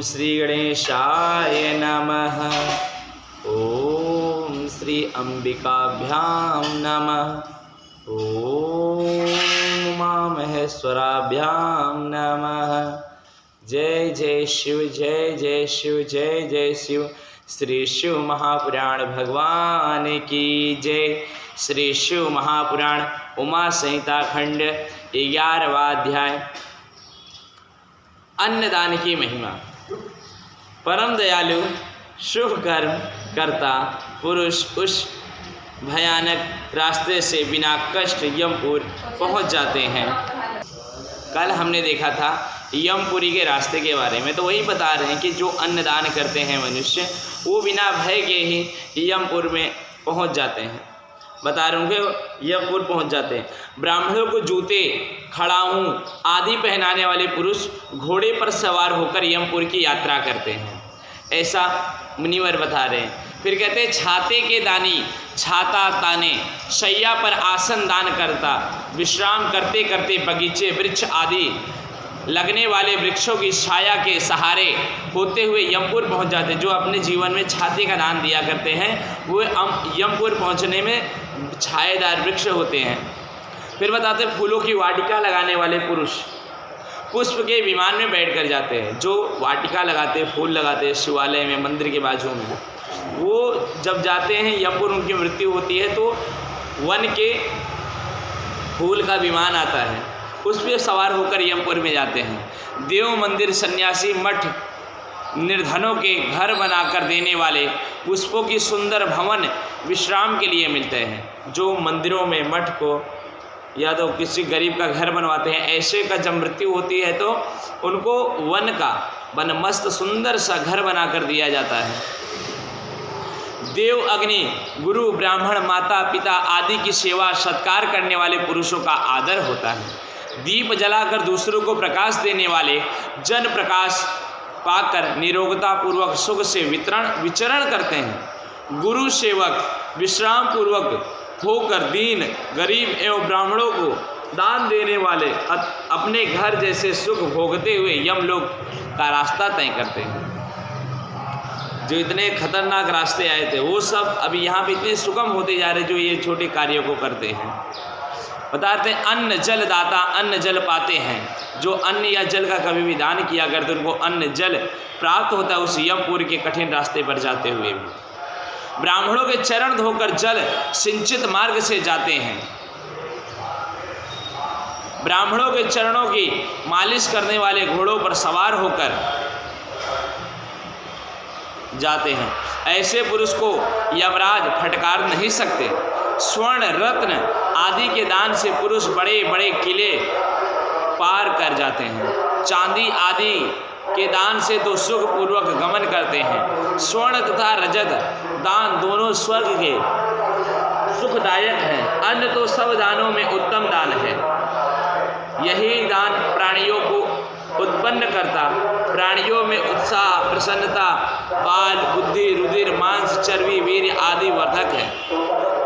श्री गणेशाय नमः। ओम श्री अंबिकाभ्यां नमः। ओम उमा महेश्वराभ्यां नमः। जय जय शिव, जय जय शिव, जय जय शिव। श्री शिव महापुराण भगवान की जय। श्री शिव महापुराण उमा संहिता खंड 11वां अध्याय अन्नदान की महिमा। परम दयालु शुभ कर्म करता पुरुष उस भयानक रास्ते से बिना कष्ट यमपुर पहुंच जाते हैं। कल हमने देखा था यमपुरी के रास्ते के बारे में, तो वही बता रहे हैं कि जो अन्नदान करते हैं मनुष्य वो बिना भय के ही यमपुर में पहुंच जाते हैं। बता रहे होंगे यमपुर पहुंच जाते हैं। ब्राह्मणों को जूते, खड़ाऊं आदि पहनाने वाले पुरुष घोड़े पर सवार होकर यमपुर की यात्रा करते हैं, ऐसा मुनिवर बता रहे हैं। फिर कहते हैं छाते के दानी छाता ताने, शैया पर आसन दान करता, विश्राम करते करते बगीचे वृक्ष आदि लगने वाले वृक्षों की छाया के सहारे होते हुए यमपुर पहुंच जाते। जो अपने जीवन में छाते का दान दिया करते हैं वो यमपुर पहुंचने में छायेदार वृक्ष होते हैं। फिर बताते फूलों की वाटिका लगाने वाले पुरुष पुष्प के विमान में बैठ कर जाते हैं। जो वाटिका लगाते, फूल लगाते हैं शिवालय में, मंदिर के बाजू में, वो जब जाते हैं यमपुर, उनकी मृत्यु होती है तो वन के फूल का विमान आता है, उस पर सवार होकर यमपुर में जाते हैं। देव मंदिर, सन्यासी मठ, निर्धनों के घर बनाकर देने वाले पुष्पों की सुंदर भवन विश्राम के लिए मिलते हैं। जो मंदिरों में, मठ को या तो किसी गरीब का घर बनवाते हैं, ऐसे का जब मृत्यु होती है तो उनको वन का मस्त सुंदर सा घर बनाकर दिया जाता है। देव, अग्नि, गुरु, ब्राह्मण, माता पिता आदि की सेवा सत्कार करने वाले पुरुषों का आदर होता है। दीप जलाकर दूसरों को प्रकाश देने वाले जन प्रकाश पाकर निरोगता पूर्वक सुख से विचरण करते हैं। गुरु सेवक विश्राम पूर्वक होकर दीन, गरीब एवं ब्राह्मणों को दान देने वाले अपने घर जैसे सुख भोगते हुए यमलोक का रास्ता तय करते हैं। जो इतने खतरनाक रास्ते आए थे वो सब अभी यहाँ पे इतने सुगम होते जा रहे, जो ये छोटे कार्यों को करते हैं। बताते हैं अन्न जल दाता अन्न जल पाते हैं। जो अन्न या जल का कभी भी दान किया करते उनको अन्न जल प्राप्त होता है उस यमपुर के कठिन रास्ते पर जाते हुए भी। ब्राह्मणों के चरण धोकर जल सिंचित मार्ग से जाते हैं। ब्राह्मणों के चरणों की मालिश करने वाले घोड़ों पर सवार होकर जाते हैं। ऐसे पुरुष को यमराज फटकार नहीं सकते। स्वर्ण, रत्न आदि के दान से पुरुष बड़े बड़े किले पार कर जाते हैं। चांदी आदि के दान से तो सुख पूर्वक गमन करते हैं। स्वर्ण तथा रजत दान दोनों स्वर्ग के सुखदायक हैं। अन्न तो सब दानों में उत्तम दान है। यही दान प्राणियों को उत्पन्न करता, प्राणियों में उत्साह, प्रसन्नता, बाल, बुद्धि, रुधिर, मांस, चर्बी, वीर्य आदि वर्धक है।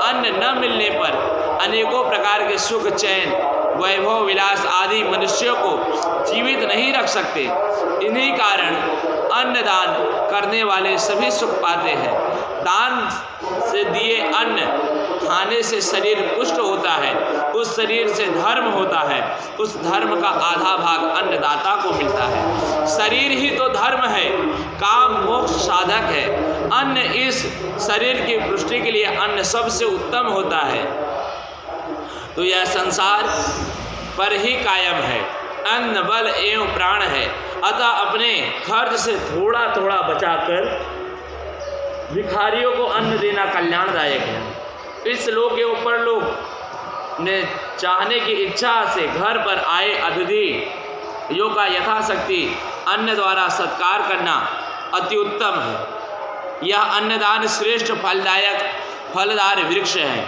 अन्न न मिलने पर अनेकों प्रकार के सुख, चैन, वैभव, विलास आदि मनुष्यों को जीवित नहीं रख सकते। इन्हीं कारण अन्नदान करने वाले सभी सुख पाते हैं। दान से दिए अन्न खाने से शरीर पुष्ट होता है, उस शरीर से धर्म होता है, उस धर्म का आधा भाग अन्नदाता को मिलता है। शरीर ही तो धर्म है, काम मोक्ष साधक है। अन्न इस शरीर की पुष्टि के लिए अन्न सबसे उत्तम होता है। तो यह संसार पर ही कायम है। अन्न बल एवं प्राण है, अतः अपने खर्च से थोड़ा थोड़ा बचाकर भिखारियों को अन्न देना कल्याणदायक है। इस लोक के ऊपर लोग ने चाहने की इच्छा से घर पर आए अतिथि यो का यथाशक्ति अन्न द्वारा सत्कार करना अति उत्तम है। यह अन्नदान श्रेष्ठ फलदायक फलदार वृक्ष है।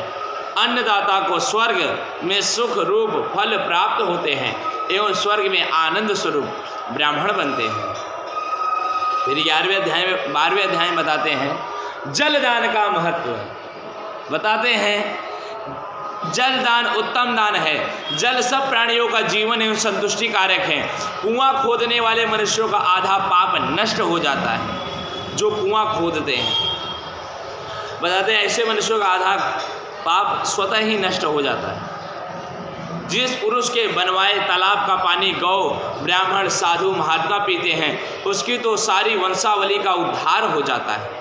अन्नदाता को स्वर्ग में सुख रूप फल प्राप्त होते हैं एवं स्वर्ग में आनंद स्वरूप ब्राह्मण बनते हैं। फिर 12वें अध्याय में बताते हैं जलदान का महत्व। बताते हैं जल दान उत्तम दान है। जल सब प्राणियों का जीवन एवं संतुष्टि कारक है। कुआं खोदने वाले मनुष्यों का आधा पाप नष्ट हो जाता है। जो कुआं खोदते हैं बताते हैं ऐसे मनुष्यों का आधा पाप स्वतः ही नष्ट हो जाता है। जिस पुरुष के बनवाए तालाब का पानी गौ ब्राह्मण साधु महात्मा पीते हैं उसकी तो सारी वंशावली का उद्धार हो जाता है।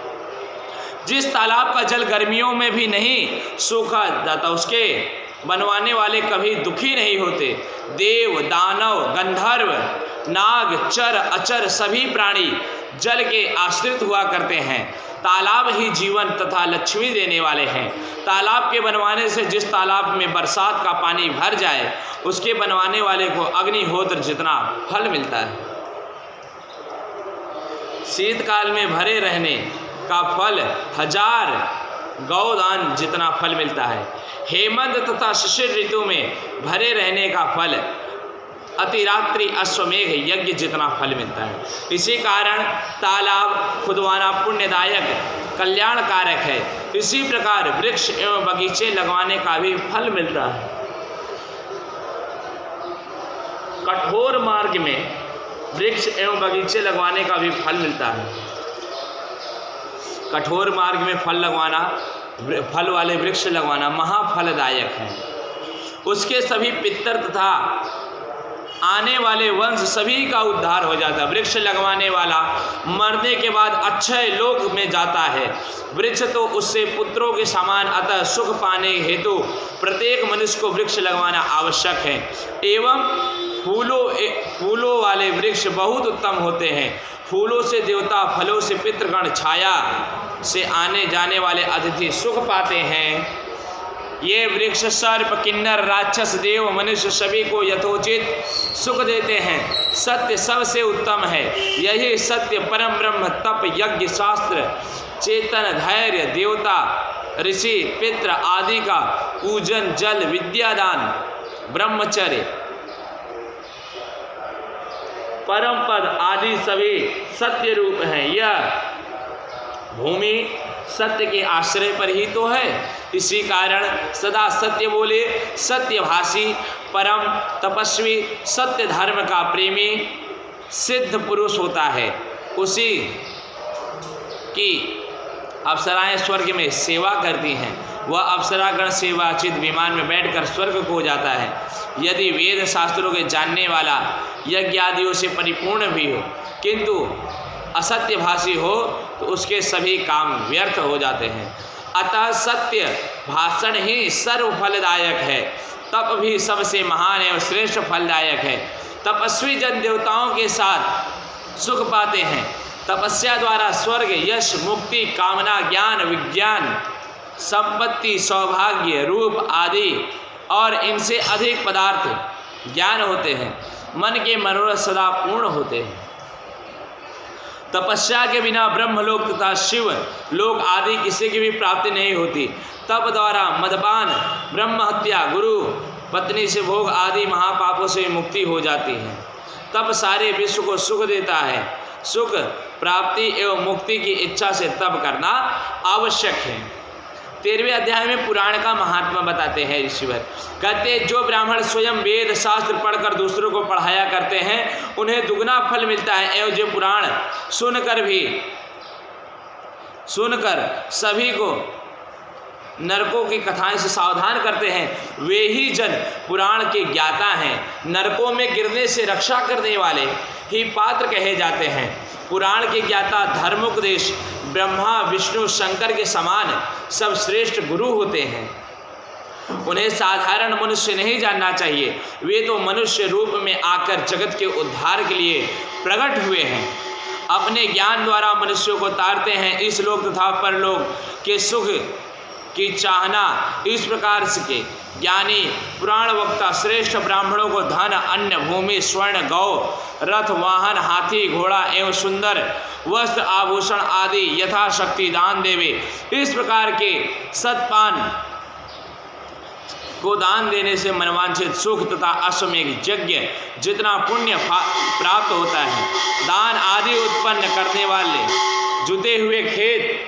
जिस तालाब का जल गर्मियों में भी नहीं सूखा जाता उसके बनवाने वाले कभी दुखी नहीं होते। देव दानव गंधर्व नाग चर अचर सभी प्राणी जल के आश्रित हुआ करते हैं। तालाब ही जीवन तथा लक्ष्मी देने वाले हैं। तालाब के बनवाने से जिस तालाब में बरसात का पानी भर जाए उसके बनवाने वाले को अग्निहोत्र जितना फल मिलता है। शीतकाल में भरे रहने का फल 1000 गौदान जितना फल मिलता है। हेमंत तथा शिशिर ऋतु में भरे रहने का फल अतिरात्रि अश्वमेघ यज्ञ जितना फल मिलता है। इसी कारण तालाब खुदवाना पुण्यदायक कल्याणकारक है। इसी प्रकार वृक्ष एवं बगीचे लगवाने का भी फल मिलता है। कठोर मार्ग में वृक्ष एवं बगीचे लगवाने का भी फल मिलता है। कठोर मार्ग में फल वाले वृक्ष लगवाना महाफलदायक है। उसके सभी पितर तथा आने वाले वंश सभी का उद्धार हो जाता है। वृक्ष लगवाने वाला मरने के बाद अक्षय लोक में जाता है। वृक्ष तो उससे पुत्रों के समान, अतः सुख पाने हेतु प्रत्येक मनुष्य को वृक्ष लगवाना आवश्यक है। एवं फूलों वाले वृक्ष बहुत उत्तम होते हैं। फूलों से देवता, फलों से पितृगण, छाया से आने जाने वाले अतिथि सुख पाते हैं। ये वृक्ष सर्प किन्नर राक्षस देव मनुष्य सभी को यथोचित सुख देते हैं। सत्य सबसे उत्तम है। यही सत्य परम ब्रह्म तप यज्ञ शास्त्र चेतन धैर्य देवता ऋषि पितृ आदि का पूजन जल विद्यादान ब्रह्मचर्य परम पद आदि सभी सत्य रूप हैं। यह भूमि सत्य के आश्रय पर ही तो है। इसी कारण सदा सत्य बोले सत्यभाषी परम तपस्वी सत्य धर्म का प्रेमी सिद्ध पुरुष होता है। उसी की अप्सराएं स्वर्ग में सेवा करती हैं। वह अप्सरागण सेवाचित विमान में बैठकर स्वर्ग को जाता है। यदि वेद शास्त्रों के जानने वाला यज्ञ आदियों से परिपूर्ण भी हो किंतु असत्यभाषी हो तो उसके सभी काम व्यर्थ हो जाते हैं। अतः सत्य भाषण ही सर्व फलदायक है। तप भी सबसे महान एवं श्रेष्ठ फलदायक है। तपस्वी जन देवताओं के साथ सुख पाते हैं। तपस्या द्वारा स्वर्ग यश मुक्ति कामना ज्ञान विज्ञान संपत्ति सौभाग्य रूप आदि और इनसे अधिक पदार्थ ज्ञान होते हैं। मन के मनोरथ सदा पूर्ण होते हैं। तपस्या के बिना ब्रह्मलोक तथा शिव लोक आदि किसी की भी प्राप्ति नहीं होती। तप द्वारा मदपान ब्रह्म हत्या गुरु पत्नी से भोग आदि महापापों से मुक्ति हो जाती है। तप सारे विश्व को सुख देता है। सुख प्राप्ति एवं मुक्ति की इच्छा से तप करना आवश्यक है। 13वें अध्याय में पुराण का महात्मा बताते हैं ऋषिवर। कहते हैं जो ब्राह्मण स्वयं वेद शास्त्र पढ़कर दूसरों को पढ़ाया करते हैं उन्हें दुगना फल मिलता है। एवं जो पुराण सुनकर सभी को नरकों की कथाएं से सावधान करते हैं वे ही जन पुराण के ज्ञाता हैं। नरकों में गिरने से रक्षा करने वाले ही पात्र कहे जाते हैं। पुराण के ज्ञाता धर्मोपदेश ब्रह्मा विष्णु शंकर के समान सब श्रेष्ठ गुरु होते हैं। उन्हें साधारण मनुष्य नहीं जानना चाहिए। वे तो मनुष्य रूप में आकर जगत के उद्धार के लिए प्रकट हुए हैं। अपने ज्ञान द्वारा मनुष्यों को तारते हैं। इस लोक तथा परलोक के सुख की चाहना इस प्रकार से ज्ञानी पुराण वक्ता श्रेष्ठ ब्राह्मणों को धन अन्न भूमि स्वर्ण गौ रथ वाहन हाथी घोड़ा एवं सुंदर वस्त्र आभूषण आदि यथाशक्ति दान देवे। इस प्रकार के सतपान को दान देने से मनवांछित सुख तथा अश्वमेघ यज्ञ जितना पुण्य प्राप्त होता है। दान आदि उत्पन्न करने वाले जुते हुए खेत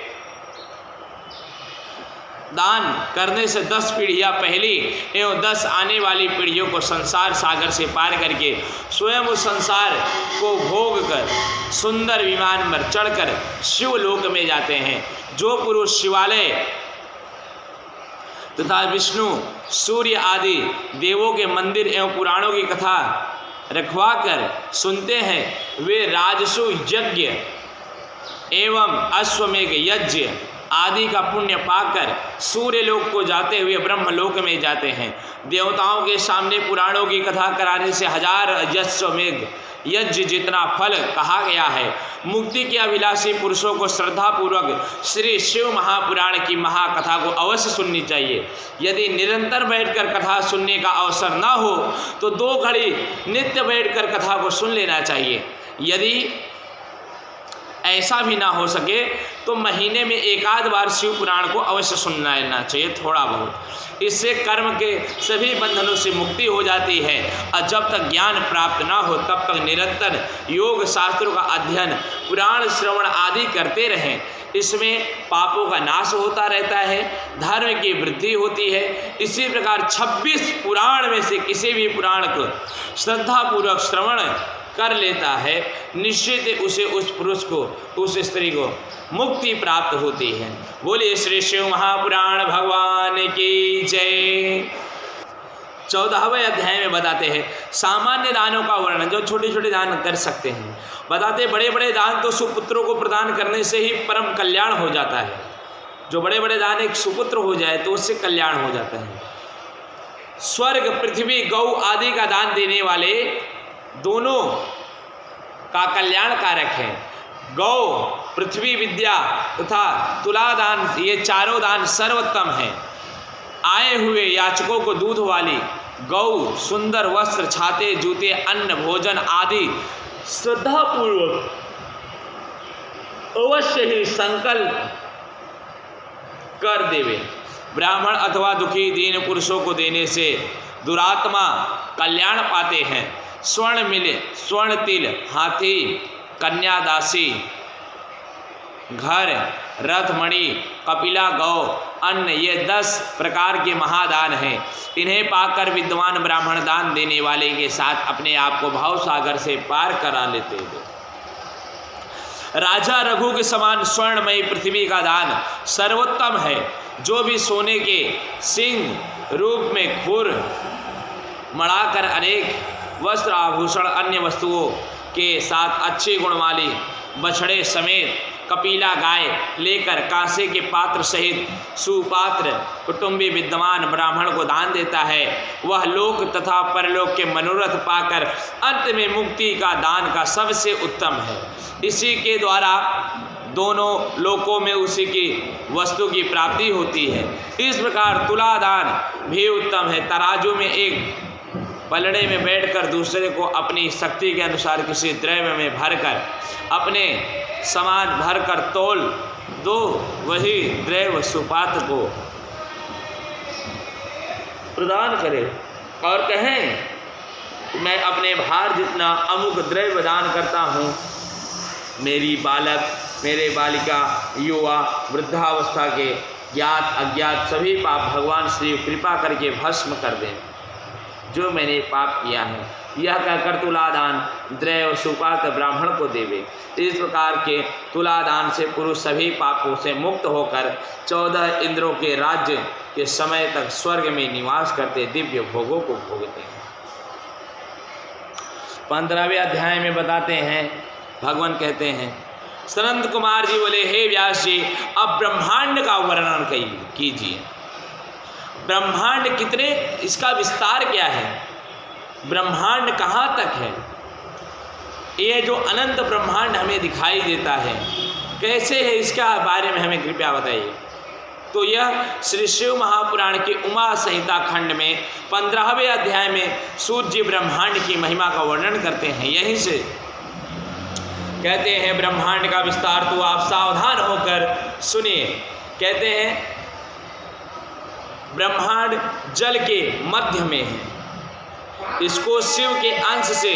दान करने से 10 पीढ़ियाँ पहली एवं 10 आने वाली पीढ़ियों को संसार सागर से पार करके स्वयं उस संसार को भोग कर सुंदर विमान पर चढ़कर शिवलोक में जाते हैं। जो पुरुष शिवालय तथा विष्णु, सूर्य आदि देवों के मंदिर एवं पुराणों की कथा रखवा कर सुनते हैं, वे राजसु यज्ञ एवं अश्वमेघ यज्ञ आदि का पुण्य पाकर सूर्यलोक को जाते हुए ब्रह्मलोक में जाते हैं। देवताओं के सामने पुराणों की कथा कराने से 1000 अश्वमेघ यज्ञ जितना फल कहा गया है। मुक्ति के अभिलाषी पुरुषों को श्रद्धापूर्वक श्री शिव महापुराण की महाकथा को अवश्य सुननी चाहिए। यदि निरंतर बैठकर कथा सुनने का अवसर न हो तो 2 घड़ी नित्य बैठकर कथा को सुन लेना चाहिए। यदि ऐसा भी ना हो सके तो महीने में 1 आध बार शिव पुराण को अवश्य सुनना लेना चाहिए, थोड़ा बहुत। इससे कर्म के सभी बंधनों से मुक्ति हो जाती है और जब तक ज्ञान प्राप्त ना हो तब तक निरंतर योग शास्त्रों का अध्ययन, पुराण श्रवण आदि करते रहें। इसमें पापों का नाश होता रहता है, धर्म की वृद्धि होती है। इसी प्रकार 26 पुराण में से किसी भी पुराण को श्रद्धापूर्वक श्रवण कर लेता है, निश्चित उसे उस पुरुष को, उस स्त्री को मुक्ति प्राप्त होती है। बोलिए श्री शिव महापुराण भगवान की जय। 14वें अध्याय में बताते हैं सामान्य दानों का वर्णन, जो छोटे छोटे दान कर सकते हैं। बताते बड़े बड़े दान तो सुपुत्रों को प्रदान करने से ही परम कल्याण हो जाता है। जो बड़े बड़े दान एक सुपुत्र हो जाए तो उससे कल्याण हो जाता है। स्वर्ग, पृथ्वी, गौ आदि का दान देने वाले दोनों का कल्याण कारक है। गौ, पृथ्वी, विद्या तथा तुला दान, ये चारों दान सर्वोत्तम हैं। आए हुए याचकों को दूध वाली गौ, सुंदर वस्त्र, छाते, जूते, अन्न, भोजन आदि श्रद्धापूर्वक अवश्य ही संकल्प कर देवे। ब्राह्मण अथवा दुखी दीन पुरुषों को देने से दुरात्मा कल्याण पाते हैं। स्वर्ण मिले, स्वर्ण तिल, हाथी, कन्या दासी, घर, रथ, मणि, कपिला गौ, अन्न, ये 10 प्रकार के महादान हैं। इन्हें पाकर विद्वान ब्राह्मण दान देने वाले के साथ अपने आप को भाव सागर से पार करा लेते हैं। राजा रघु के समान स्वर्णमयी पृथ्वी का दान सर्वोत्तम है। जो भी सोने के सिंह रूप में खुर मढ़ाकर अनेक वस्त्र, आभूषण, अन्य वस्तुओं के साथ अच्छे गुण वाली बछड़े समेत कपिला गाय लेकर कांसे के पात्र सहित सुपात्र कुटुंबी विद्वान ब्राह्मण को दान देता है, वह लोक तथा परलोक के मनोरथ पाकर अंत में मुक्ति का दान का सबसे उत्तम है। इसी के द्वारा दोनों लोकों में उसी की वस्तु की प्राप्ति होती है। इस प्रकार तुला दान भी उत्तम है। तराजू में एक पलड़े में बैठकर दूसरे को अपनी शक्ति के अनुसार किसी द्रव्य में भरकर अपने समान भरकर तोल दो, वही द्रव्य सुपात्र को प्रदान करे और कहें मैं अपने भार जितना अमुक द्रव्य दान करता हूँ। मेरी बालक, मेरे बालिका, युवा, वृद्धावस्था के ज्ञात अज्ञात सभी पाप भगवान श्री कृपा करके भस्म कर दें जो मैंने पाप किया है। यह कहकर तुलादान द्रव्य सुपात्र ब्राह्मण को देवे। इस प्रकार के तुलादान से पुरुष सभी पापों से मुक्त होकर 14 इंद्रों के राज्य के समय तक स्वर्ग में निवास करते दिव्य भोगों को भोगते हैं। 15वें अध्याय में बताते हैं, भगवान कहते हैं, सनंद कुमार जी बोले, हे व्यास जी, अब ब्रह्मांड का वर्णन कीजिए। ब्रह्मांड कितने, इसका विस्तार क्या है, ब्रह्मांड कहाँ तक है, ये जो अनंत ब्रह्मांड हमें दिखाई देता है कैसे है, इसका बारे में हमें कृपया बताइए। तो यह श्री शिव महापुराण के उमा संहिता खंड में 15वें अध्याय में सूर्य ब्रह्मांड की महिमा का वर्णन करते हैं। यहीं से कहते हैं ब्रह्मांड का विस्तार तो आप सावधान होकर सुनिए। कहते हैं ब्रह्मांड जल के मध्य में है, इसको शिव के अंश से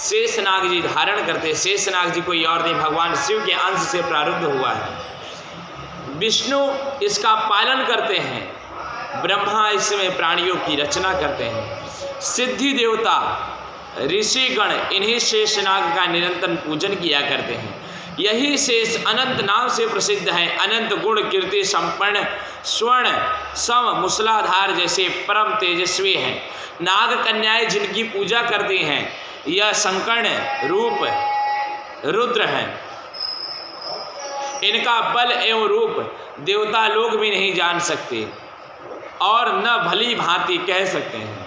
शेषनाग जी धारण करते। शेषनाग जी कोई और नहीं, भगवान शिव के अंश से प्रारब्ध हुआ है। विष्णु इसका पालन करते हैं, ब्रह्मा इसमें प्राणियों की रचना करते हैं, सिद्धि देवता ऋषिगण इन्हीं शेषनाग का निरंतर पूजन किया करते हैं। यही शेष अनंत नाम से प्रसिद्ध है। अनंत गुण कीर्ति संपन्न स्वर्ण सम मूसलाधार जैसे परम तेजस्वी हैं। नाग कन्याएं जिनकी पूजा करती हैं, यह संकर्ण रूप रुद्र हैं। इनका बल एवं रूप देवता लोग भी नहीं जान सकते और न भली भांति कह सकते हैं।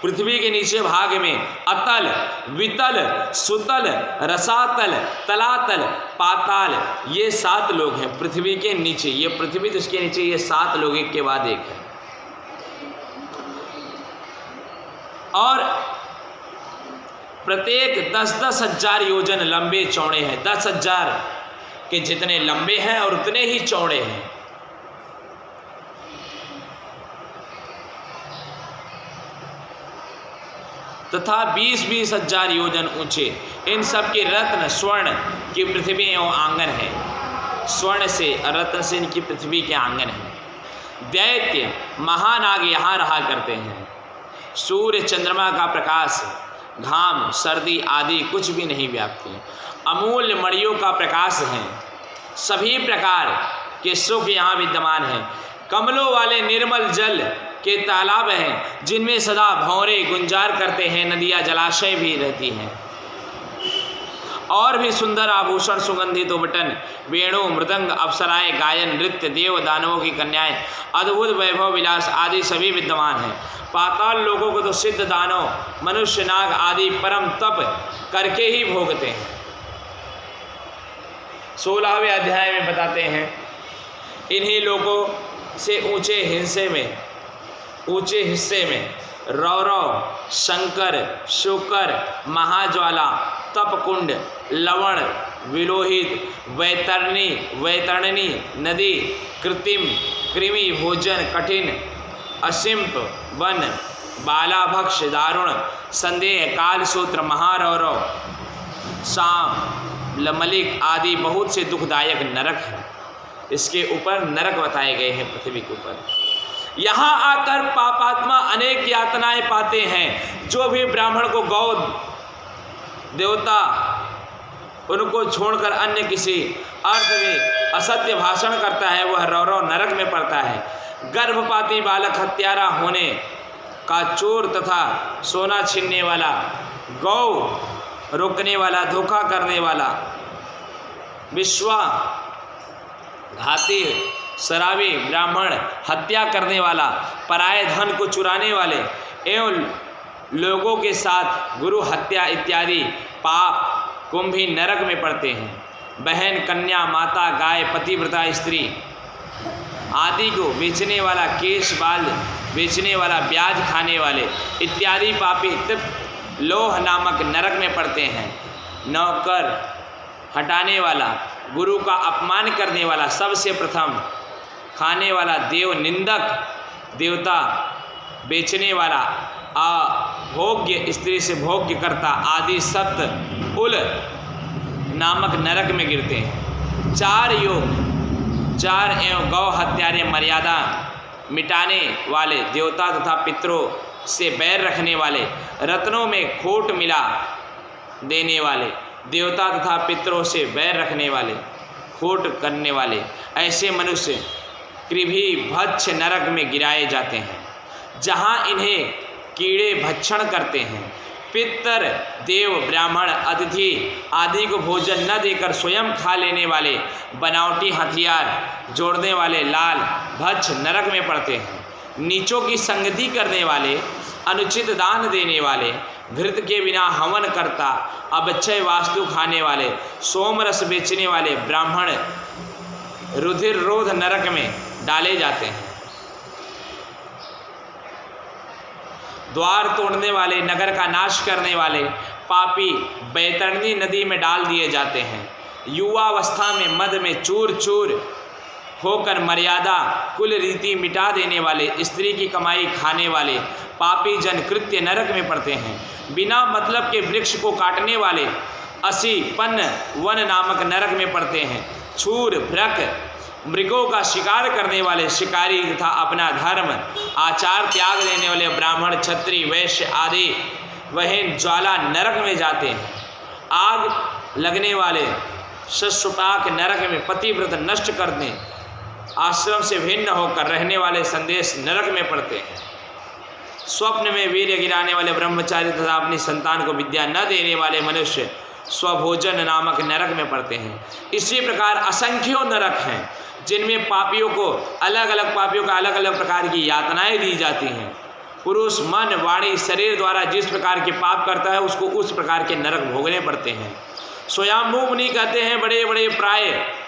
पृथ्वी के नीचे भाग में अतल, वितल, सुतल, रसातल, तलातल, पाताल, ये 7 लोग हैं पृथ्वी के नीचे। ये पृथ्वी, तो इसके नीचे ये 7 लोग एक के बाद एक है। और प्रत्येक 10-10 हजार योजन लंबे चौड़े हैं। 10,000 के जितने लंबे हैं और उतने ही चौड़े हैं। तथा 20-20 हजार योजन ऊंचे। इन सब के रत्न स्वर्ण की पृथ्वी एवं आंगन है। स्वर्ण से रत्न से इनकी पृथ्वी के आंगन है। दैत्य महानाग यहाँ रहा करते हैं। सूर्य चंद्रमा का प्रकाश, घाम, सर्दी आदि कुछ भी नहीं व्यापती। अमूल्य मणियों का प्रकाश है। सभी प्रकार के सुख यहाँ विद्यमान है। कमलों वाले निर्मल जल के तालाब हैं, जिनमें सदा भंवरे गुंजार करते हैं। नदियाँ जलाशय भी रहती हैं। और भी सुंदर आभूषण, सुगंधित उबटन, वेणु, मृदंग, अप्सराएं, गायन, नृत्य, देव दानवों की कन्याएं, अद्भुत वैभव विलास आदि सभी विद्यमान हैं। पाताल लोगों को तो सिद्ध दानव, मनुष्य, नाग आदि परम तप करके ही भोगते हैं। 16वें अध्याय में बताते हैं, इन्हीं लोगों से ऊंचे हिस्से में रौरव, शंकर, शुकर, महाज्वाला, तपकुंड, लवण, विलोहित, वैतरणी नदी, कृत्रिम, कृमि भोजन, कठिन, असिम्प, वन, बालाभक्ष, दारुण, संदेह, कालसूत्र, महारौरव, शाम, मलिक आदि बहुत से दुखदायक नरक हैं। इसके ऊपर नरक बताए गए हैं पृथ्वी के ऊपर। यहाँ आकर पापात्मा अनेक यातनाएं पाते हैं। जो भी ब्राह्मण को गौ देवता उनको छोड़कर अन्य किसी अर्थ में असत्य भाषण करता है, वह रौरव नरक में पड़ता है। गर्भपाती बालक, हत्यारा होने का चोर तथा सोना छीनने वाला, गौ रोकने वाला, धोखा करने वाला, विश्वासघाती, शराबी, ब्राह्मण, हत्या करने वाला, पराये धन को चुराने वाले एवं लोगों के साथ गुरु हत्या इत्यादि पाप कुंभी नरक में पड़ते हैं। बहन, कन्या, माता, गाय, पतिव्रता स्त्री आदि को बेचने वाला, केश बाल बेचने वाला, ब्याज खाने वाले इत्यादि पापी तृप्त लोह नामक नरक में पड़ते हैं। नौकर हटाने वाला, गुरु का अपमान करने वाला, सबसे प्रथम खाने वाला, देव निंदक, देवता बेचने वाला, अभोग्य स्त्री से भोग्य करता आदि सप्त उल नामक नरक में गिरते हैं। 4 एवं गौ हत्यारे, मर्यादा मिटाने वाले, देवता तथा पितरों से बैर रखने वाले, रत्नों में खोट मिला देने वाले, देवता तथा पितरों से बैर रखने वाले, खोट करने वाले, ऐसे मनुष्य कृभि भक्ष नरक में गिराए जाते हैं, जहाँ इन्हें कीड़े भक्षण करते हैं। पितर, देव, ब्राह्मण, अतिथि आदि को भोजन न देकर स्वयं खा लेने वाले, बनावटी हथियार जोड़ने वाले लाल भक्ष नरक में पड़ते हैं। नीचों की संगति करने वाले, अनुचित दान देने वाले, घृत के बिना हवन करता, अबच्छय वास्तु खाने वाले, सोमरस बेचने वाले ब्राह्मण रुधिर रोध नरक में डाले जाते हैं। द्वार तोड़ने वाले, नगर का नाश करने वाले पापी बैतरणी नदी में डाल दिए जाते हैं। युवावस्था में मद में चूर चूर होकर मर्यादा कुल रीति मिटा देने वाले, स्त्री की कमाई खाने वाले पापी जन कृत्य नरक में पड़ते हैं। बिना मतलब के वृक्ष को काटने वाले 80 पन्न वन नामक नरक में पड़ते हैं। छूर, भ्रक मृगों का शिकार करने वाले शिकारी तथा अपना धर्म आचार त्याग देने वाले ब्राह्मण, क्षत्रिय, वैश्य आदि वह ज्वाला नरक में जाते हैं। आग लगने वाले शस्त्रपाक नरक में, पतिव्रत नष्ट करने आश्रम से भिन्न होकर रहने वाले संदेश नरक में पड़ते हैं। स्वप्न में वीर्य गिराने वाले ब्रह्मचारी तथा अपनी संतान को विद्या न देने वाले मनुष्य स्वभोजन नामक नरक में पड़ते हैं। इसी प्रकार असंख्यों नरक हैं जिनमें पापियों को अलग अलग प्रकार की यातनाएं दी जाती हैं। पुरुष मन, वाणी, शरीर द्वारा जिस प्रकार के पाप करता है उसको उस प्रकार के नरक भोगने पड़ते हैं। स्वयंभू मुनि कहते हैं बड़े बड़े प्रायश्चितों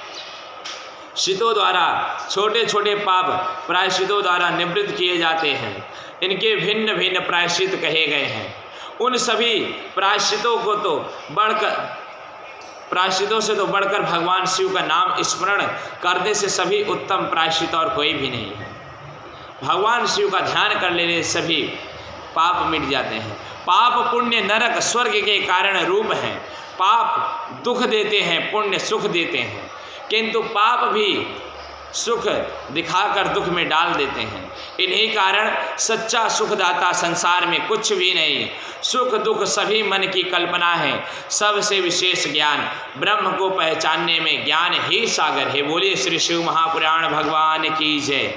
द्वारा छोटे छोटे पाप प्रायश्चितों द्वारा निवृत्त किए जाते हैं। इनके भिन्न भिन्न प्रायश्चित कहे गए हैं। उन सभी प्रायश्चितों से तो बढ़कर भगवान शिव का नाम स्मरण करने से सभी उत्तम प्रायश्चित और कोई भी नहीं है। भगवान शिव का ध्यान कर लेने सभी पाप मिट जाते हैं। पाप, पुण्य, नरक, स्वर्ग के कारण रूप हैं। पाप दुख देते हैं, पुण्य सुख देते हैं, किंतु पाप भी सुख दिखाकर दुख में डाल देते हैं। इन्हीं कारण सच्चा सुखदाता संसार में कुछ भी नहीं। सुख दुख सभी मन की कल्पना है। सबसे विशेष ज्ञान ब्रह्म को पहचानने में ज्ञान ही सागर है। बोलिए श्री शिव महापुराण भगवान की जय।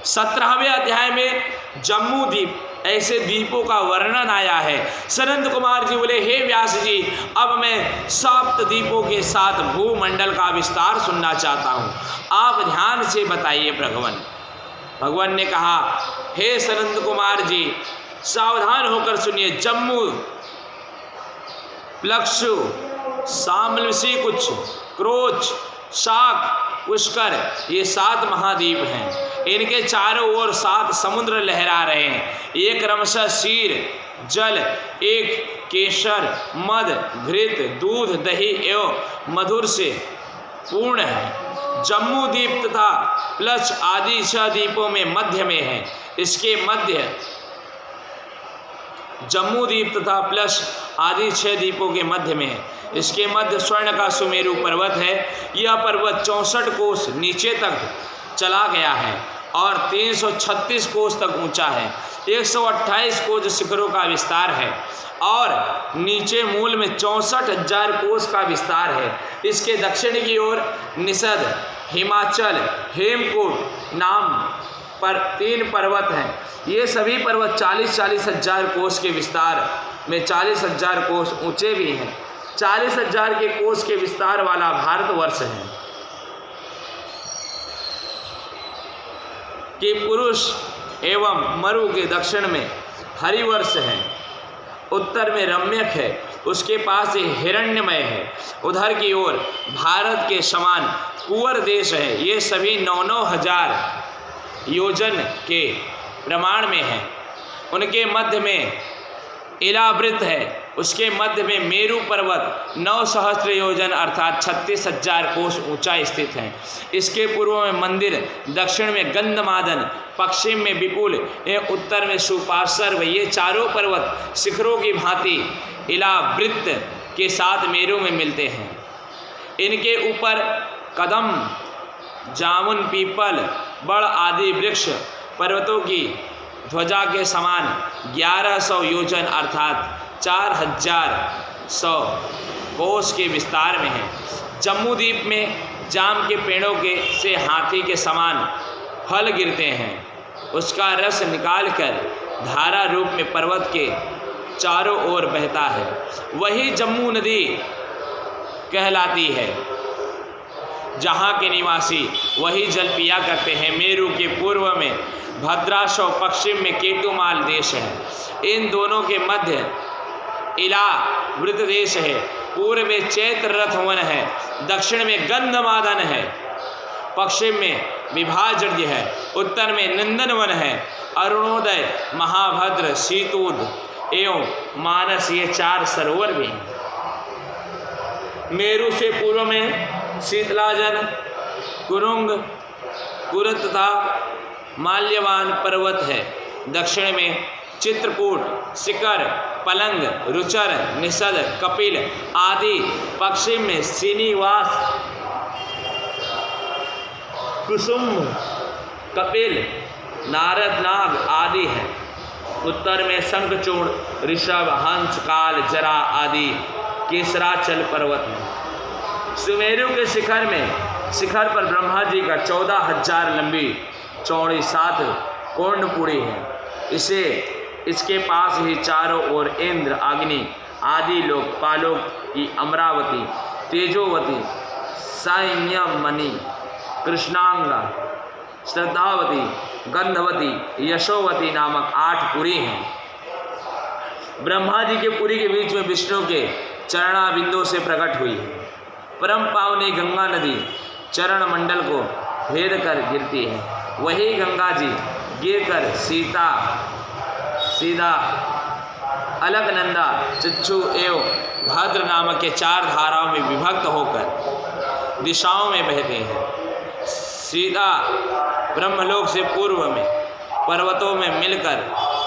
17वें अध्याय में जम्मू द्वीप, ऐसे द्वीपों का वर्णन आया है। सनंद कुमार जी बोले, हे व्यास जी, अब मैं सप्त द्वीपों के साथ भूमंडल का विस्तार सुनना चाहता हूँ, आप ध्यान से बताइए भगवान। भगवान ने कहा, हे सनंद कुमार जी, सावधान होकर सुनिए। जम्मू, प्लक्षु, सामलसी कुछ, क्रोच, शाक, पुष्कर, ये 7 महाद्वीप हैं। इनके चारों ओर 7 समुद्र लहरा रहे हैं। एक क्रमशः क्षीर जल, एक केसर, मद, घृत, दूध, दही एवं मधुर से पूर्ण है। जम्मू द्वीप तथा प्लच आदि 6 द्वीपों में मध्य में है। इसके मध्य जम्मू द्वीप तथा प्लस आदि 6 द्वीपों के मध्य में है। इसके मध्य स्वर्ण का सुमेरु पर्वत है। यह पर्वत 64 कोस नीचे तक चला गया है और 336 कोस तक ऊंचा है। 128 कोस शिखरों का विस्तार है और नीचे मूल में 64,000 कोस का विस्तार है। इसके दक्षिण की ओर निषद, हिमाचल, हेमकूट नाम पर 3 पर्वत हैं। ये सभी पर्वत 40-40 हजार कोस के विस्तार में 40,000 कोस ऊंचे भी हैं। 40,000 के कोस के विस्तार वाला भारतवर्ष है कि पुरुष एवं मरु के दक्षिण में हरिवर्ष है, उत्तर में रम्यक है, उसके पास हिरण्यमय है, उधर की ओर भारत के समान कुंवर देश है। ये सभी 9-9 हजार योजन के प्रमाण में है। उनके मध्य में इलावृत है, उसके मध्य में मेरु पर्वत 9 सहस्त्र योजन अर्थात 36,000 कोस ऊंचा स्थित है। इसके पूर्व में मंदिर, दक्षिण में गंधमादन, पश्चिम में विपुल एवं उत्तर में सुपार्श्व। ये चारों पर्वत शिखरों की भांति इलावृत के साथ मेरु में मिलते हैं। इनके ऊपर कदम, जामुन, पीपल, बड़ आदि वृक्ष पर्वतों की ध्वजा के समान 1100 योजन अर्थात 4100 कोस के विस्तार में है। जम्मू द्वीप में जाम के पेड़ों के से हाथी के समान फल गिरते हैं। उसका रस निकालकर धारा रूप में पर्वत के चारों ओर बहता है। वही जम्मू नदी कहलाती है। जहाँ के निवासी वही जल पिया करते हैं। मेरु के पूर्व में भद्राशव, पश्चिम में केतुमाल देश है। इन दोनों के मध्य इलावृत देश है। पूर्व में चैत्र रथ वन है, दक्षिण में गंधमादन है, पश्चिम में विभाजर्य है, उत्तर में नंदन वन है। अरुणोदय, महाभद्र, शीतूद एवं मानस ये 4 सरोवर भी हैं। मेरु से पूर्व में शीतलाजन, कुरुंग, कुरत तथा माल्यवान पर्वत है। दक्षिण में चित्रकूट, शिखर, पलंग, रुचर, निषद, कपिल आदि। पश्चिम में श्रीनिवास कुसुम, कपिल, नारद, नाग आदि हैं। उत्तर में शंखचूड़, ऋषभ, हंस, काल, जरा आदि केसराचल पर्वत हैं। सुमेरु के शिखर पर ब्रह्मा जी का 14,000 लंबी चौड़ी 7 कोंडपुड़ी है। इसके पास ही चारों ओर इंद्र, अग्नि आदि लोग, पालोक की अमरावती, तेजोवती, संयमनी, कृष्णांगा, श्रद्धावती, गंधवती, यशोवती नामक 8 पुरी हैं। ब्रह्मा जी के पुरी के बीच में विष्णु के चरणा बिंदु से प्रकट हुई है। परम पावनी गंगा नदी चरण मंडल को भेद कर गिरती है। वही गंगा जी गिरकर सीधा अलकनंदा, चक्षु एवं भद्र नामक के 4 धाराओं में विभक्त होकर दिशाओं में बहते हैं। सीधा ब्रह्मलोक से पूर्व में पर्वतों में मिलकर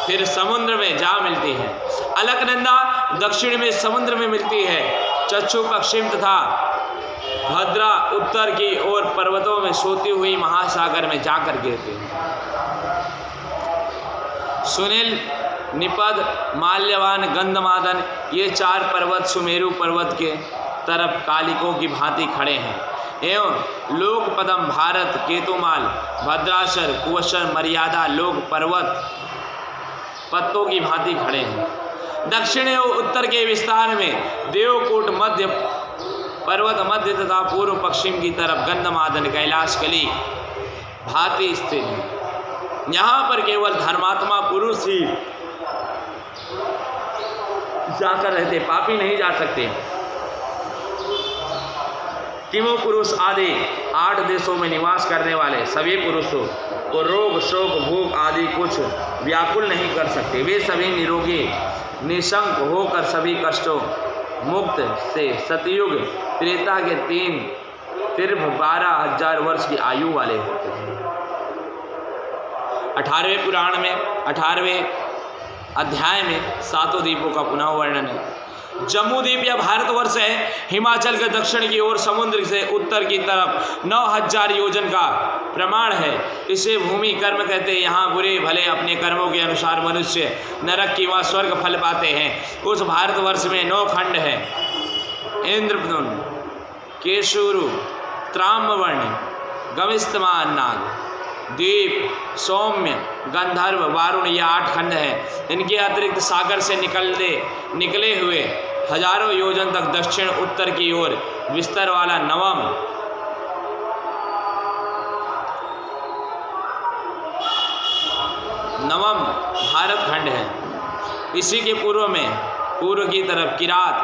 फिर समुद्र में जा मिलती है। अलकनंदा दक्षिण में समुद्र में मिलती है। चक्षु पश्चिम तथा भद्रा उत्तर की ओर पर्वतों में सोती हुई महासागर में जाकर गिरती है। सुनील, निपद, माल्यवान, गंधमादन ये 4 पर्वत सुमेरु पर्वत के तरफ कालिकों की भांति खड़े हैं एवं लोक पदम, भारत, केतुमाल, भद्राशर, कुवशर, मर्यादा लोक पर्वत पत्तों की भांति खड़े हैं। दक्षिण एवं उत्तर के विस्तार में देवकूट, मध्य पर्वत मध्य तथा पूर्व पश्चिम की तरफ गंधमादन, कैलाश कली भांति स्थित है। यहाँ पर केवल धर्मात्मा पुरुष ही जाकर रहते, पापी नहीं जा सकते। किमो पुरुष आदि 8 देशों में निवास करने वाले सभी पुरुषों को रोग, शोक, भूख आदि कुछ व्याकुल नहीं कर सकते। वे सभी निरोगी, निशंक होकर सभी कष्टों मुक्त से सतयुग, त्रेता के 12,000 वर्ष की आयु वाले होते हैं। 18वें पुराण में 18वें अध्याय में 7 द्वीपों का पुनः वर्णन है। जम्मू द्वीप या भारतवर्ष है। हिमाचल के दक्षिण की ओर समुद्र से उत्तर की तरफ 9,000 योजन का प्रमाण है। इसे भूमि कर्म कहते हैं। यहाँ बुरे भले अपने कर्मों के अनुसार मनुष्य नरक की व स्वर्ग फल पाते हैं। उस भारतवर्ष में 9 खंड है। इंद्रप्रदुन, केशुरु, त्राम्बवर्ण, गविस्तमान नाग, द्वीप, सौम्य, गंधर्व, वारुण, ये 8 खंड हैं। इनके अतिरिक्त सागर से निकले हुए हजारों योजन तक दक्षिण उत्तर की ओर विस्तार वाला नवम भारत खंड है। इसी के पूर्व की तरफ किरात,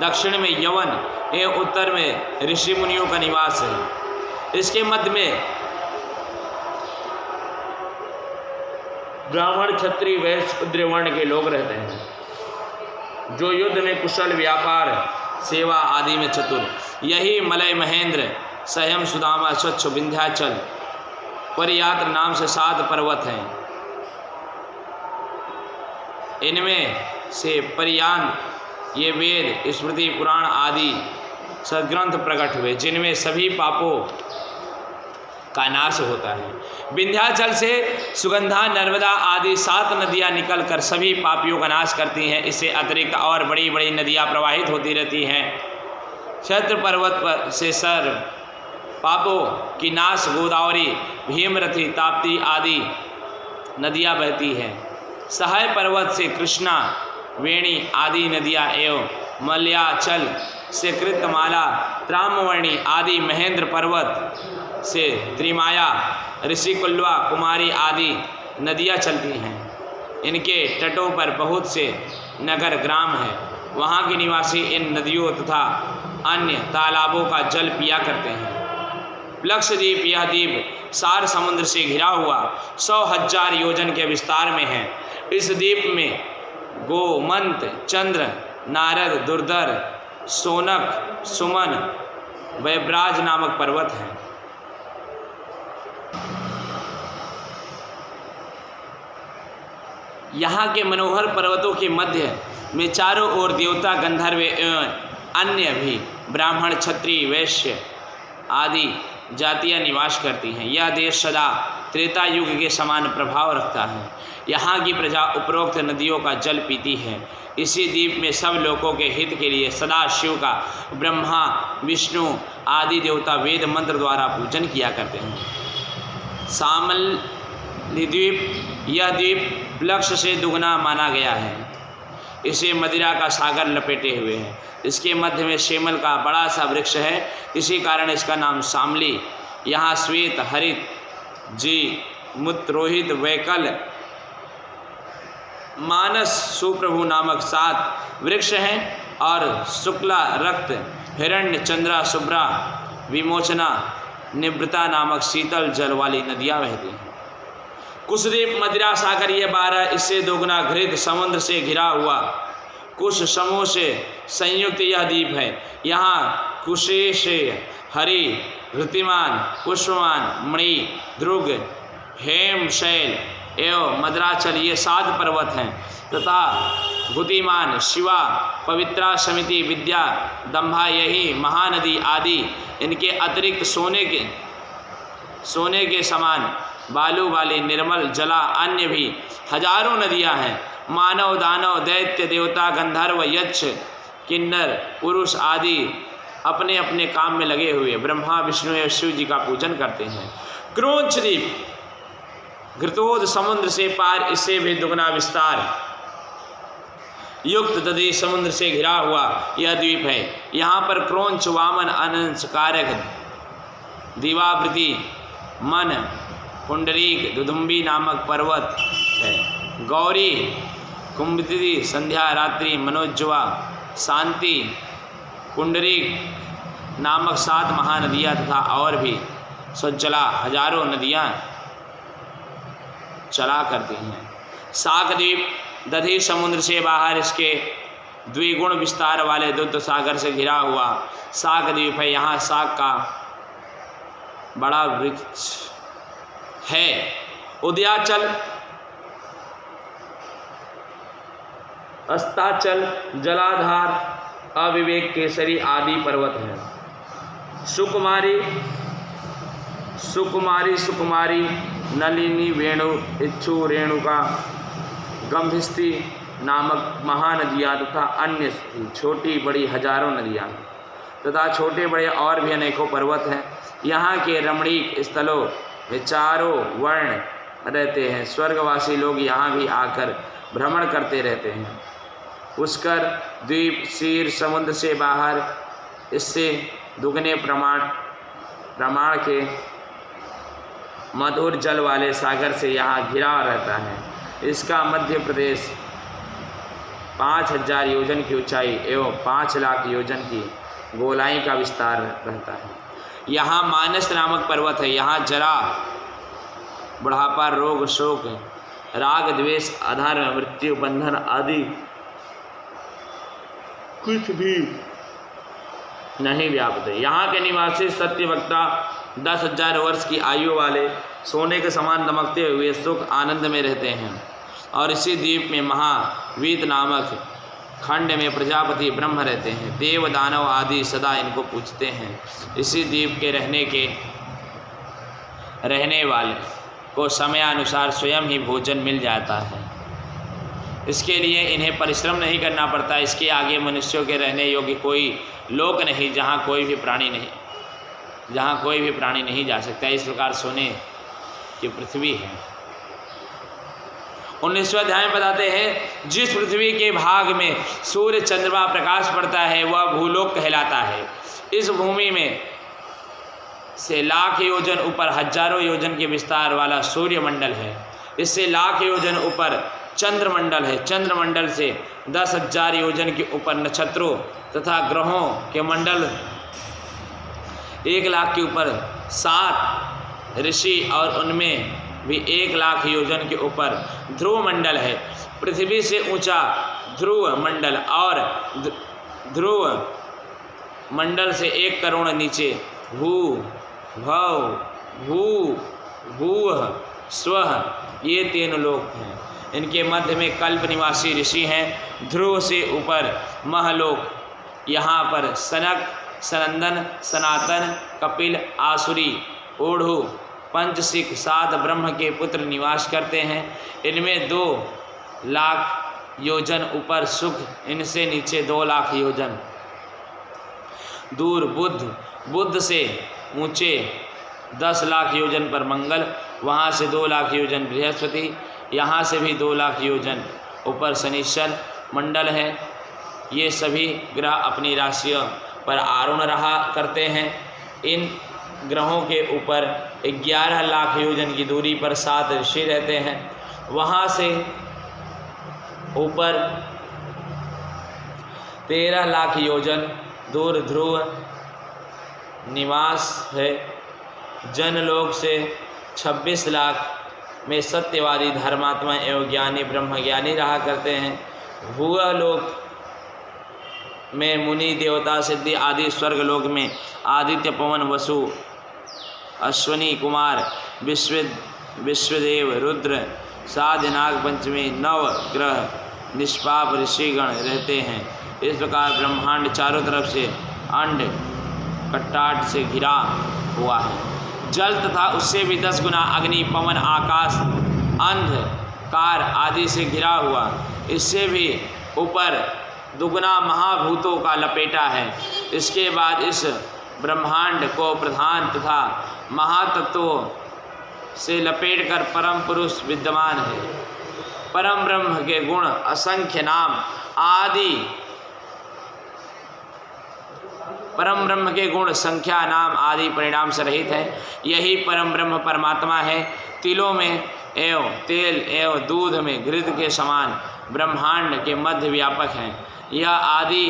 दक्षिण में यवन एवं उत्तर में ऋषि मुनियों का निवास है। इसके मध्य में ब्राह्मण, क्षत्रिय, वैश्य, शूद्र वर्ण के लोग रहते हैं, जो युद्ध में कुशल, व्यापार, सेवा आदि में चतुर। यही मलय, महेंद्र, संयम, सुदामा, स्वच्छ, विंध्याचल, परियात्र नाम से 7 पर्वत हैं। इनमें से परियांत ये वेद, स्मृति, पुराण आदि सद्ग्रंथ प्रकट हुए, जिनमें सभी पापों का नाश होता है। विंध्याचल से सुगंधा, नर्मदा आदि 7 नदियां निकलकर सभी पापियों का नाश करती हैं। इससे अतिरिक्त और बड़ी बड़ी नदियां प्रवाहित होती रहती हैं। छत्र पर्वत पर से सर पापों की नाश गोदावरी, भीमरथी, ताप्ती आदि नदियां बहती हैं। सहाय पर्वत से कृष्णा, वेणी आदि नदियां एवं मलयाचल से कृतमाला, त्राम्बवर्णी आदि महेंद्र पर्वत से त्रिमाया, ऋषिकुल्वा, कुमारी आदि नदियां चलती हैं। इनके तटों पर बहुत से नगर ग्राम हैं। वहाँ के निवासी इन नदियों तथा अन्य तालाबों का जल पिया करते हैं। लक्षद्वीप, यह द्वीप सार समुद्र से घिरा हुआ 100,000 योजन के विस्तार में है। इस द्वीप में गोमंत, चंद्र, नारद, दुर्धर, सोनक, सुमन, वैब्राज नामक पर्वत हैं। यहाँ के मनोहर पर्वतों के मध्य में चारों ओर देवता, गंधर्व एवं अन्य भी ब्राह्मण, क्षत्रिय, वैश्य आदि जातियां निवास करती हैं। यह देश सदा त्रेता युग के समान प्रभाव रखता है। यहाँ की प्रजा उपरोक्त नदियों का जल पीती है। इसी द्वीप में सब लोगों के हित के लिए सदा शिव का ब्रह्मा विष्णु आदि देवता वेद मंत्र द्वारा पूजन किया करते हैं। शामली द्वीप, यह द्वीप लक्ष्य से दुगना माना गया है। इसे मदिरा का सागर लपेटे हुए है। इसके मध्य में शेमल का बड़ा सा वृक्ष है, इसी कारण इसका नाम शामली। यहाँ श्वेत, हरित, जी, मूत्र, रोहित, वैकल, मानस, सुप्रभु नामक 7 वृक्ष हैं और शुक्ला, रक्त, हिरण्य, चंद्रा, शुभ्रा, विमोचना, निवृता नामक शीतल जल वाली नदियाँ बहती हैं। कुशद्वीप, मदिरा सागर ये 12 इससे दोगुना घृत समुद्र से घिरा हुआ कुश समूह से संयुक्त यह द्वीप है। यहाँ कुशेश, हरि, ऋतिमान, पुष्पमान, मणि, ध्रुग, हेमशैल एवं मद्राचल ये 7 पर्वत हैं तथा गुतिमान, शिवा, पवित्रा, समिति, विद्या, दंभा, यही महानदी आदि। इनके अतिरिक्त सोने के समान बालू वाली निर्मल जला अन्य भी हजारों नदियां हैं। मानव, दानव, दैत्य, देवता, गंधर्व, यक्ष, किन्नर, पुरुष आदि अपने अपने काम में लगे हुए ब्रह्मा, विष्णु एवं शिव जी का पूजन करते हैं। क्रोंच द्वीप, घृतोद समुद्र से पार, इससे भी दुगना विस्तार युक्त दधी समुद्र से घिरा हुआ यह द्वीप है। यहाँ पर क्रोंच, वामन, अनंस, कारक, दिवावृति, मन, पुंडरीक, दुदुम्बी नामक पर्वत है। गौरी, कुंभतिथि, संध्या, रात्रि, मनोज्वा, शांति, पुंडरीक नामक 7 महानदियाँ तथा और भी स्वजला हजारों नदियाँ चला करती हैं। साग द्वीप, दधी समुद्र से बाहर इसके द्विगुण विस्तार वाले दुग्ध सागर से घिरा हुआ साग द्वीप है। यहाँ साग का बड़ा वृक्ष है। उदयाचल, अस्ताचल, जलाधार, अविवेक, केसरी आदि पर्वत हैं। सुकुमारी, नलिनी, वेणु, इच्छु, रेणुका, गंभिस्ती नामक महानदियाँ तथा अन्य छोटी बड़ी हजारों नदियाँ तथा छोटे बड़े और भी अनेकों पर्वत हैं। यहाँ के रमणीक स्थलों में चारों वर्ण रहते हैं। स्वर्गवासी लोग यहाँ भी आकर भ्रमण करते रहते हैं। पुष्कर द्वीप, शीर समुद्र से बाहर, इससे दुगने प्रमाण के मधुर जल वाले सागर से यहाँ घिरा रहता है। इसका मध्य प्रदेश 5000 योजन की ऊंचाई एवं 5 लाख योजन की गोलाई का विस्तार रहता है। यहाँ मानस नामक पर्वत है। यहाँ जरा, बुढ़ापा, रोग, शोक, राग, द्वेष, अधर्म, मृत्यु, बंधन आदि कुछ भी नहीं व्याप्त है। यहाँ के निवासी सत्यवक्ता 10,000 वर्ष की आयु वाले सोने के समान दमकते हुए सुख आनंद में रहते हैं। और इसी द्वीप में महावीत नामक खंड में प्रजापति ब्रह्म रहते हैं। देव, दानव आदि सदा इनको पूजते हैं। इसी द्वीप के रहने वाले को समयानुसार स्वयं ही भोजन मिल जाता है। इसके लिए इन्हें परिश्रम नहीं करना पड़ता। इसके आगे मनुष्यों के रहने योग्य कोई लोक नहीं, जहाँ कोई भी प्राणी नहीं जा सकता। इस प्रकार सोने की पृथ्वी है। 19वें अध्याय में बताते हैं, जिस पृथ्वी के भाग में सूर्य चंद्रमा प्रकाश पड़ता है वह भूलोक कहलाता है। इस भूमि में से लाख योजन ऊपर हजारों योजन के विस्तार वाला सूर्य मंडल है। इससे लाख योजन ऊपर चंद्रमंडल है। चंद्रमंडल से 10,000 योजन के ऊपर नक्षत्रों तथा ग्रहों के मंडल, 1 लाख के ऊपर 7 ऋषि और उनमें भी 1 लाख योजन के ऊपर ध्रुव मंडल है। पृथ्वी से ऊंचा ध्रुव मंडल और ध्रुव मंडल से 1 करोड़ नीचे भू, भव, भू, भूः, स्वः ये 3 लोक हैं। इनके मध्य में कल्प निवासी ऋषि हैं। ध्रुव से ऊपर महलोक, यहाँ पर सनक, सनंदन, सनातन, कपिल, आसुरी, ओढ़ू, पंचसिक 7 ब्रह्म के पुत्र निवास करते हैं। इनमें 2 लाख योजन ऊपर सुख, इनसे नीचे 2 लाख योजन दूर बुध, बुध से ऊंचे 10 लाख योजन पर मंगल, वहाँ से 2 लाख योजन बृहस्पति, यहाँ से भी 2 लाख योजन ऊपर शनिश्चर मंडल है। ये सभी ग्रह अपनी राशियों पर आरूढ़ रहा करते हैं। इन ग्रहों के ऊपर 11 लाख योजन की दूरी पर 7 ऋषि रहते हैं। वहाँ से ऊपर 13 लाख योजन दूर ध्रुव निवास है। जनलोक से 26 लाख में सत्यवादी, धर्मात्मा एवं ज्ञानी ब्रह्मज्ञानी रहा करते हैं। भूलोक में मुनि, देवता, सिद्धि आदि, स्वर्गलोक में आदित्य, पवन, वसु, अश्वनी कुमार, विश्वदेव, रुद्र, साध, नाग पंचमी, 9 ग्रह निष्पाप ऋषिगण रहते हैं। इस प्रकार ब्रह्मांड चारों तरफ से अंड कट्टाट से घिरा हुआ है। जल तथा उससे भी 10 गुना अग्नि, पवन, आकाश, अंधकार आदि से घिरा हुआ, इससे भी ऊपर दुगुना महाभूतों का लपेटा है। इसके बाद इस ब्रह्मांड को प्रधान तथा महातत्वों से लपेटकर परम पुरुष विद्यमान है। परम ब्रह्म के गुण असंख्य नाम आदि, परम ब्रह्म के गुण संख्या नाम आदि परिणाम से रहित है। यही परम ब्रह्म परमात्मा है। तिलों में एवं तेल एवं दूध में घृत के समान ब्रह्मांड के मध्य व्यापक हैं। यह आदि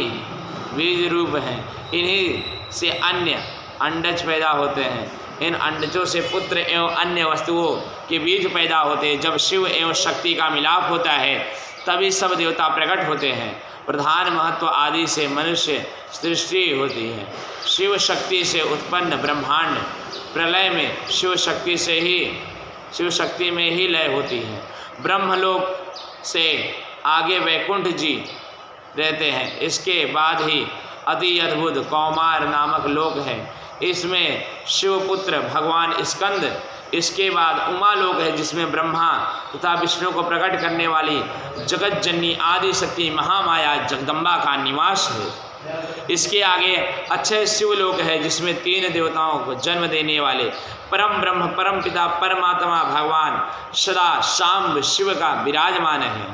बीज रूप हैं। इन्हीं से अन्य अंडज पैदा होते हैं। इन अंडजों से पुत्र एवं अन्य वस्तुओं के बीज पैदा होते हैं। जब शिव एवं शक्ति का मिलाप होता है तभी सब देवता प्रकट होते हैं। प्रधान महत्व आदि से मनुष्य सृष्टि होती है। शिव शक्ति से उत्पन्न ब्रह्मांड प्रलय में शिव शक्ति में ही लय होती है। ब्रह्मलोक से आगे वैकुंठ जी रहते हैं। इसके बाद ही अति अद्भुत कौमार नामक लोक है। इसमें शिवपुत्र भगवान स्कंद, इसके बाद उमा लोक है जिसमें ब्रह्मा तथा विष्णु को प्रकट करने वाली जगत जननी आदि शक्ति महामाया जगदम्बा का निवास है। इसके आगे अक्षय शिवलोक है जिसमें 3 देवताओं को जन्म देने वाले परम ब्रह्म, परम पिता, परमात्मा भगवान सदा शाम्ब शिव का विराजमान है।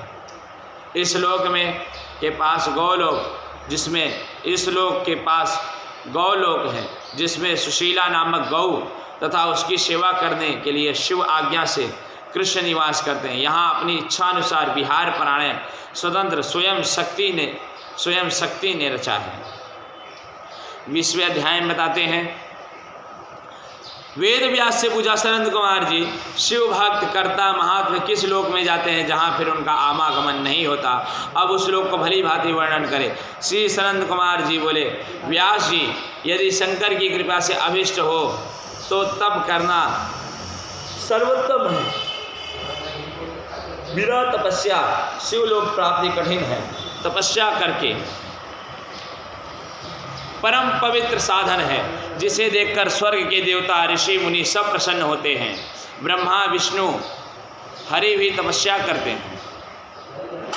इस लोक में के पास गौलोक, जिसमें इस लोक के पास गौलोक है जिसमें सुशीला नामक गौ तथा उसकी सेवा करने के लिए शिव आज्ञा से कृष्ण निवास करते हैं। यहाँ अपनी इच्छा अनुसार विहार प्राणायाम स्वतंत्र स्वयं शक्ति ने रचा है। 20वें अध्याय में बताते हैं, वेद व्यास से पूछा सनंद कुमार जी, शिव भक्त कर्ता महात्मा किस लोक में जाते हैं जहाँ फिर उनका आवागमन नहीं होता? अब उस लोक को भली भांति वर्णन करें। श्री सनंद कुमार जी बोले, व्यास जी, यदि शंकर की कृपा से अभिष्ट हो तो तप करना सर्वोत्तम है। बिना तपस्या शिवलोक प्राप्ति कठिन है। तपस्या करके परम पवित्र साधन है जिसे देखकर स्वर्ग के देवता, ऋषि, मुनि सब प्रसन्न होते हैं। ब्रह्मा, विष्णु, हरि भी तपस्या करते हैं।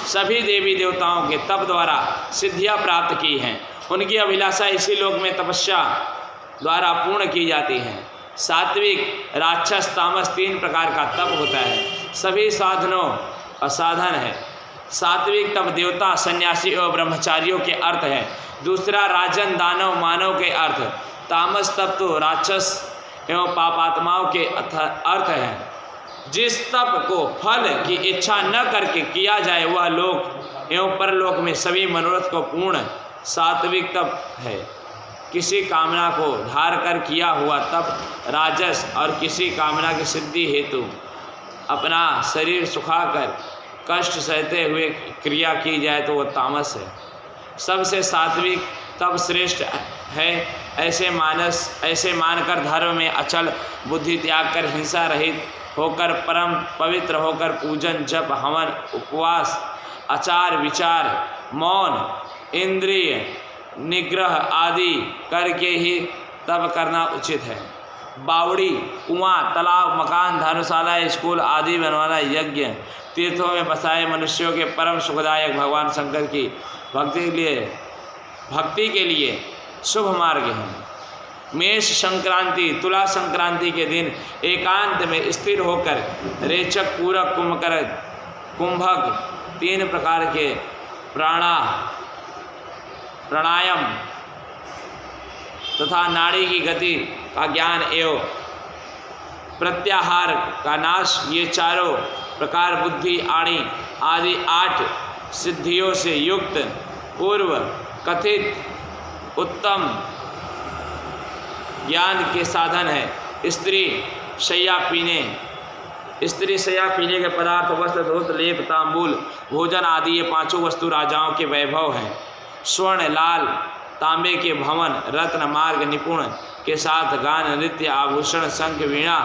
सभी देवी देवताओं के तप द्वारा सिद्धियां प्राप्त की हैं। उनकी अभिलाषा इसी लोक में तपस्या द्वारा पूर्ण की जाती है। सात्विक, राक्षस, तामस 3 प्रकार का तप होता है। सभी साधनों असाधन है। सात्विक तप देवता, सन्यासी और ब्रह्मचारियों के अर्थ है। दूसरा राजन, दानव, मानव के अर्थ। तामस तप तो राक्षस एवं पापात्माओं के अर्थ है। जिस तप को फल की इच्छा न करके किया जाए वह लोक एवं परलोक में सभी मनोरथ को पूर्ण सात्विक तप है। किसी कामना को धार कर किया हुआ तप राजस और किसी कामना की सिद्धि हेतु अपना शरीर सुखाकर कष्ट सहते हुए क्रिया की जाए तो वह तामस है। सबसे सात्विक तप श्रेष्ठ है। ऐसे मानकर धर्म में अचल बुद्धि त्याग कर हिंसा रहित होकर परम पवित्र होकर पूजन, जप, हवन, उपवास, आचार, विचार, मौन, इंद्रिय निग्रह आदि करके ही तप करना उचित है। बावड़ी, कुआं, तालाब, मकान, धर्मशाला, स्कूल आदि बनवाना यज्ञ तीर्थों में बसाए मनुष्यों के परम सुखदायक भगवान शंकर की भक्ति के लिए शुभ मार्ग है। मेष संक्रांति, तुला संक्रांति के दिन एकांत में स्थिर होकर रेचक, पूरक, कुंभक 3 प्रकार के प्राणायाम तथा नाड़ी की गति का ज्ञान एवं प्रत्याहार का नाश, ये चारों प्रकार बुद्धि, आणी आदि 8 सिद्धियों से युक्त पूर्व कथित उत्तम ज्ञान के साधन है। स्त्री शैया पीने के पदार्थ, वस्त्र, धोत, लेप, तांबूल, भोजन आदि ये 5 वस्तु राजाओं के वैभव हैं। स्वर्ण, लाल, तांबे के भवन, रत्न, मार्ग, निपुण के साथ गान, नृत्य, आभूषण, शंख, वीणा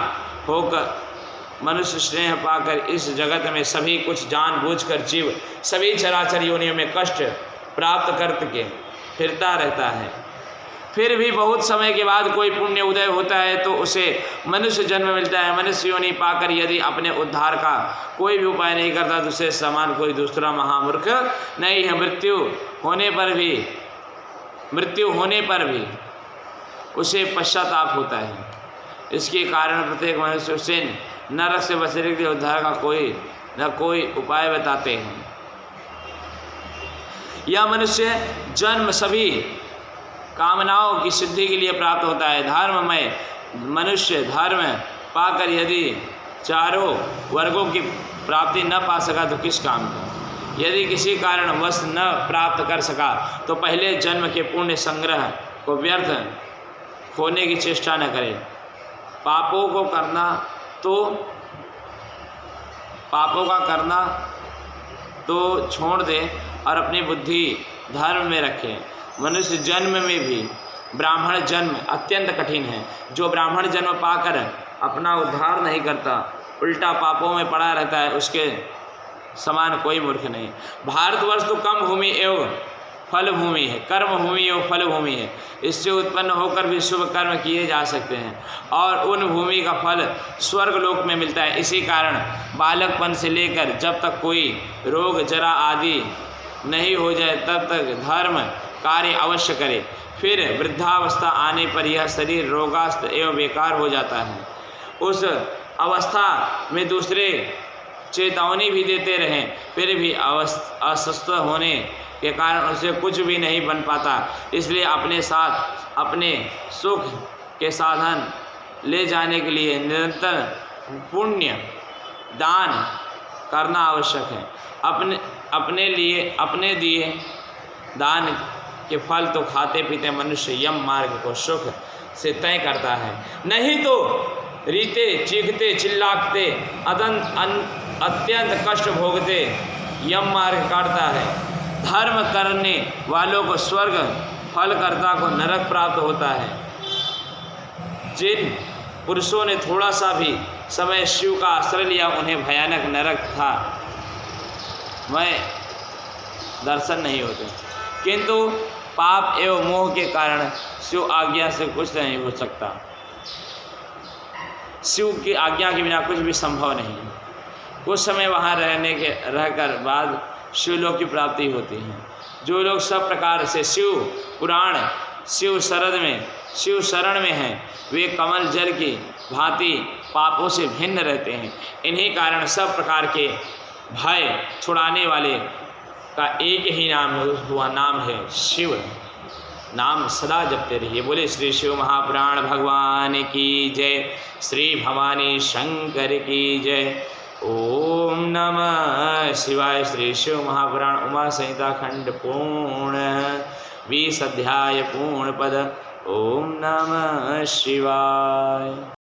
होकर मनुष्य स्नेह पाकर इस जगत में सभी कुछ जानबूझकर जीव सभी चराचर योनियों में कष्ट प्राप्त करके फिरता रहता है। फिर भी बहुत समय के बाद कोई पुण्य उदय होता है तो उसे मनुष्य जन्म मिलता है। मनुष्य योनि पाकर यदि अपने उद्धार का कोई भी उपाय नहीं करता तो उसे समान कोई दूसरा महामूर्ख नहीं है। मृत्यु होने पर भी उसे पश्चाताप होता है। इसके कारण प्रत्येक मनुष्य उसे नरक से बचने के उद्धार का कोई न कोई उपाय बताते हैं। यह मनुष्य जन्म सभी कामनाओं की सिद्धि के लिए प्राप्त होता है। धर्ममय मनुष्य धर्म पाकर यदि चारों वर्गों की प्राप्ति न पा सका तो किस काम का। यदि किसी कारण वश न प्राप्त कर सका तो पहले जन्म के पुण्य संग्रह को व्यर्थ खोने की चेष्टा न करे। पापों का करना तो छोड़ दे और अपनी बुद्धि धर्म में रखे। मनुष्य जन्म में भी ब्राह्मण जन्म अत्यंत कठिन है। जो ब्राह्मण जन्म पाकर अपना उद्धार नहीं करता, उल्टा पापों में पड़ा रहता है, उसके समान कोई मूर्ख नहीं। भारतवर्ष तो कम भूमि एवं फल भूमि है, कर्म भूमि एवं फल भूमि है। इससे उत्पन्न होकर भी शुभ कर्म किए जा सकते हैं और उन भूमि का फल स्वर्ग लोक में मिलता है। इसी कारण बालकपन से लेकर जब तक कोई रोग जरा आदि नहीं हो जाए तब तक धर्म कार्य अवश्य करे। फिर वृद्धावस्था आने पर यह शरीर रोगास्त एवं बेकार हो जाता है। उस अवस्था में दूसरे चेतावनी भी देते रहें, फिर भी अस्वस्थ होने के कारण उसे कुछ भी नहीं बन पाता। इसलिए अपने साथ अपने सुख के साधन ले जाने के लिए निरंतर पुण्य दान करना आवश्यक है। अपने दिए दान के फल तो खाते पीते मनुष्य यम मार्ग को सुख से तय करता है, नहीं तो रीते चीखते चिल्लाते अत्यंत कष्ट भोगते यम मार्ग काटता है। धर्म करने वालों को स्वर्ग, फलकर्ता को नरक प्राप्त होता है। जिन पुरुषों ने थोड़ा सा भी समय शिव का आश्रय लिया उन्हें भयानक नरक था वह दर्शन नहीं होते, किंतु पाप एवं मोह के कारण शिव आज्ञा से कुछ नहीं हो सकता। शिव की आज्ञा के बिना कुछ भी संभव नहीं। कुछ समय वहाँ रहकर बाद शिवलोक की प्राप्ति होती है। जो लोग सब प्रकार से शिव पुराण शिव शरण में हैं वे कमल जल की भांति पापों से भिन्न रहते हैं। इन्हीं कारण सब प्रकार के भय छुड़ाने वाले का एक ही नाम है, वह नाम है शिव। नाम सदा जपते रहिए। बोले श्री शिव महापुराण भगवान की जय, श्री भवानी शंकर की जय। ओम नमः शिवाय। श्री शिव महापुराण उमा संहिता खंड पूर्ण 20 अध्याय पूर्ण पद। ओम नमः शिवाय।